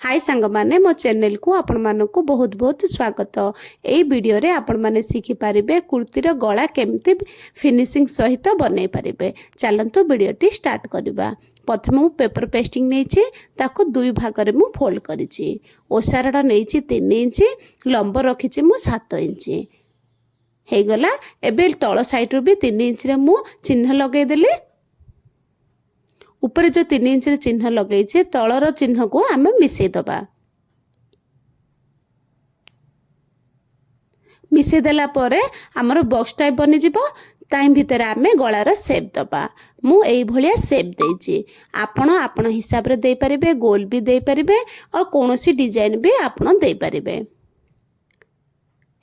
हाय सांग माने मो चैनल को आपण मानक बहुत बहुत स्वागत। यही वीडियो रे आपण माने सीखि पारिबे कुर्तीर गला केमती फिनिशिंग सहित बनै पारिबे। चलंतु वीडियोटी स्टार्ट करबा। प्रथम मु पेपर पेस्टिंग नेछि ताको दुई भाग रे मु फोल्ड करिछि। ओसारडा नेछि 3 इंच, लंब रखिछि मु 7 इंच। हे गला एबे तळ साइड रो भी 3 इंच रे मु चिन्ह लगै देली। ऊपर जो 3 इंच चिन्ह लगे तलर चिन्ह को आम मिसई दबा। मिसई देला परे हमर बॉक्स टाइप बनि जिवो। ताई भीतर आम गलार शेप दबा। मु एई भलिया शेप देछि। आपण आपण हिसाब रे दे परिबे, गोल भी दे परिबे और कोनोसी डिजाइन भी आपण दे परिबे।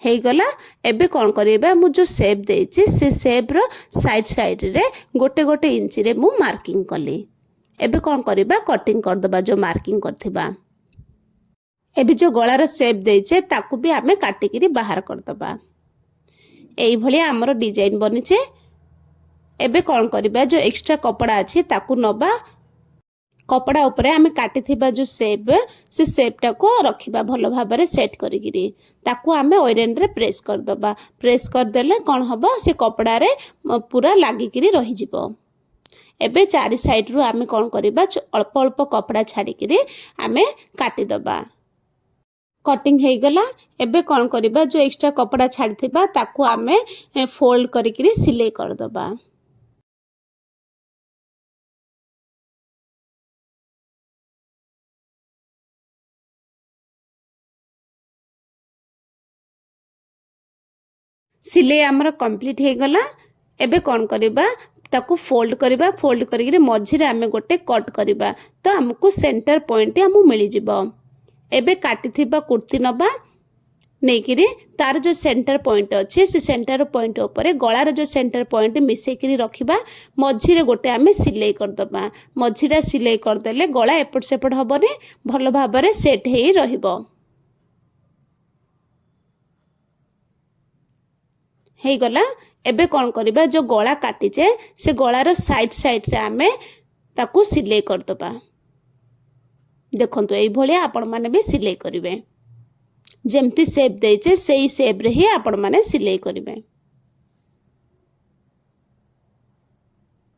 हे गला एबे कोन करिबा मु जो शेप देछि से शेप रो साइड साइड रे गोटे गोटे इंच रे मु मार्किंग कली। एबे कोन करिबा कटिंग कर दबा जो मार्किंग करथिबा। एबे जो गलार शेप देछे ताकू भी आमे काटी किरी बाहर कर दबा। एई भलिया हमरो डिजाइन बनिछे। एबे कोन करिबा जो एक्स्ट्रा कपड़ा अछि ताकू नबा। कपड़ा ऊपर आमे काटी थिबा जो शेप से शेपटा को रखिबा भलो भाबरे सेट करिगिरी। ताकू आमे आयरन रे प्रेस कर दबा। प्रेस कर देले कोन हबो से कपड़ा रे पूरा लागि किरी रहि जिवो। एबे चारि साइड रु आमे कोन करिबा अल्प अल्प कपड़ा छाडी किरी आमे काटी दबा। कटिंग हे गला। एबे कोन करिबा जो एक्स्ट्रा कपड़ा छाडी थिबा ताकू आमे फोल्ड करी किरी सिलाई कर दबा। सिलाई हमर कंप्लीट हे गला। एबे कोन करिबा ताकू फोल्ड करिबा। फोल्ड करिके मझी रे आमे गोटे कट करिबा तो हमको सेंटर पॉइंट हमु मिली जिवो। एबे काटी थिबा कुर्ती नबा नेकिरी तार जो सेंटर पॉइंट अच्छे से सेंटर पॉइंट ऊपर गलार जो सेंटर पॉइंट मिसई किरी रखिबा। मझी रे गोटे आमे सिलाई कर दबा। मझी रे सिलाई कर देले गला एपट सेपट हबने भलो भाबरे सेट हेई रहिबो। हे गला। एबे कोन करिबा जो गला काटिचे से गलार साइड साइड रे आमे ताकू सिलाई कर दबा। देखंतु एई भलिया आपण माने भी सिलाई करिवे। जेमती शेप देचे सेही शेप रे ही आपण माने सिलाई करिवे।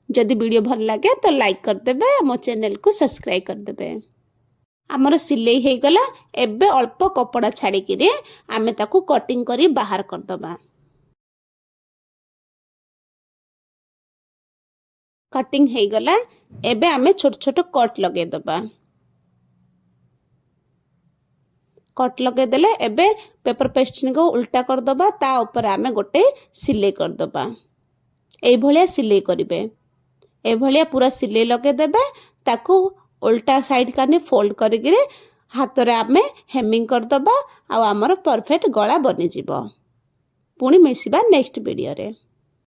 जदि वीडियो भल लागे तो लाइक कर देबे, मो चैनल को सब्सक्राइब कर देबे। हमर सिलाई हे गला। एबे अल्प कपड़ा छाडी किरे आमे ताकू कटिंग करी बाहर कर दबा। कटिंग हे गला। एबे आमे छोट छोट कट लगे दबा। कट लगे देले एबे पेपर पेस्टिंग को उल्टा कर दबा। ता ऊपर आमे गोटे सिलाई कर दबा। एई भलिया सिलाई करिवे। एई भलिया पूरा सिलाई लगे देबे। ताकू उल्टा साइड काने फोल्ड करिगिरे हाथ रे आमे हेमिंग कर दबा। आ हमर परफेक्ट गला बनि जिवो। पुणी मिसिबा नेक्स्ट वीडियो रे।